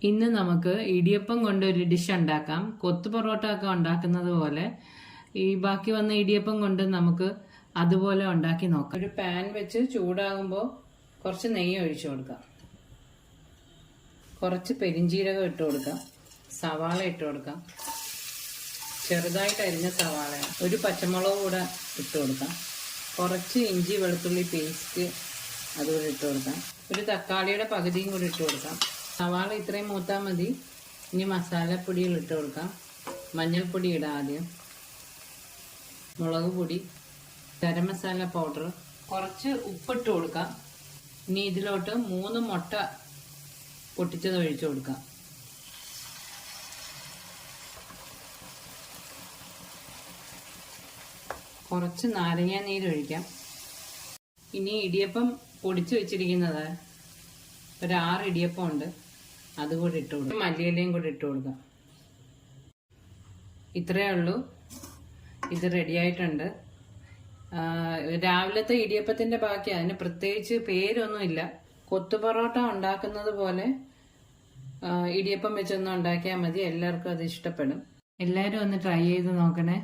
ഇന്ന് നമുക്ക് ഇടിയപ്പം കൊണ്ട് ഒരു ഡിഷ് ഉണ്ടാക്കാം. കൊത്തു പൊറോട്ട ഒക്കെ ഉണ്ടാക്കുന്നത് പോലെ ഈ ബാക്കി വന്ന ഇടിയപ്പം കൊണ്ട് നമുക്ക് അതുപോലെ ഉണ്ടാക്കി നോക്കാം. ഒരു പാൻ വെച്ച് ചൂടാകുമ്പോൾ കുറച്ച് നെയ്യ് ഒഴിച്ചു കൊടുക്കാം. കുറച്ച് പെരിഞ്ജീരകം ഇട്ട് കൊടുക്കാം. സവാള ഇട്ട് കൊടുക്കാം. ചെറുതായിട്ട് അരിഞ്ഞ സവാള, ഒരു പച്ചമുളക് കൂടെ ഇട്ട് കൊടുക്കാം. കുറച്ച് ഇഞ്ചി വെളുത്തുള്ളി പേസ്റ്റ് അതുകൂടെ ഇട്ട് കൊടുക്കാം. ഒരു തക്കാളിയുടെ പകുതിയും കൂടി ഇട്ട് കൊടുക്കാം. സവാള ഇത്രയും മൂത്താൽ മതി. ഇനി മസാലപ്പൊടികൾ ഇട്ട് കൊടുക്കാം. മഞ്ഞൾപ്പൊടി ഇടാം ആദ്യം, മുളക് പൊടി, ഗരം മസാല പൗഡർ, കുറച്ച് ഉപ്പിട്ട് കൊടുക്കാം. ഇനി ഇതിലോട്ട് 3 മുട്ട പൊട്ടിച്ചത് ഒഴിച്ചു കൊടുക്കാം. കുറച്ച് നാരങ്ങ നീര് ഒഴിക്കാം. ഇനി ഇടിയപ്പം പൊടിച്ചു വെച്ചിരിക്കുന്നത് ഒരു 6 ഇടിയപ്പം ഉണ്ട്, അതുകൂടി ഇട്ട് കൊടുക്കാം. മല്ലിയിലയും കൂടി ഇട്ട് കൊടുക്കാം. ഇത്രയേ ഉള്ളൂ. ഇത് റെഡി ആയിട്ടുണ്ട്. രാവിലത്തെ ഇടിയപ്പത്തിന്റെ ബാക്കി, അതിന് പ്രത്യേകിച്ച് പേരൊന്നുമില്ല. കൊത്തു പൊറോട്ട ഉണ്ടാക്കുന്നത് പോലെ ഇടിയപ്പം വെച്ചൊന്നും ഉണ്ടാക്കിയാൽ മതി. എല്ലാവർക്കും അത് ഇഷ്ടപ്പെടും. എല്ലാവരും ഒന്ന് ട്രൈ ചെയ്ത് നോക്കണേ.